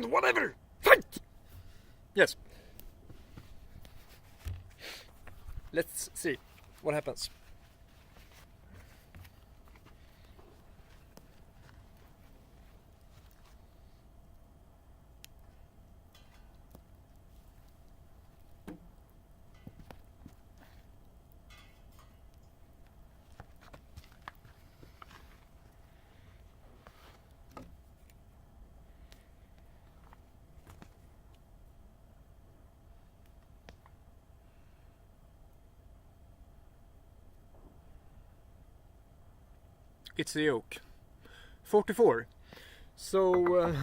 around, whatever! Fight! Yes. Let's see what happens. It's the oak. 44. So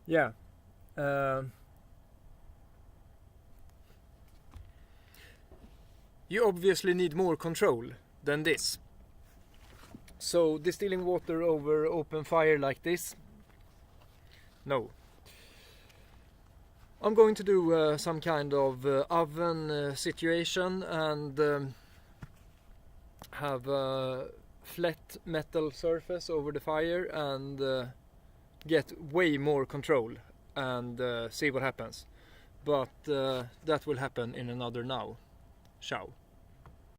yeah. You obviously need more control than this. So distilling water over open fire like this? No. I'm going to do some kind of oven situation and have a flat metal surface over the fire and get way more control and see what happens. But that will happen in another now. Ciao.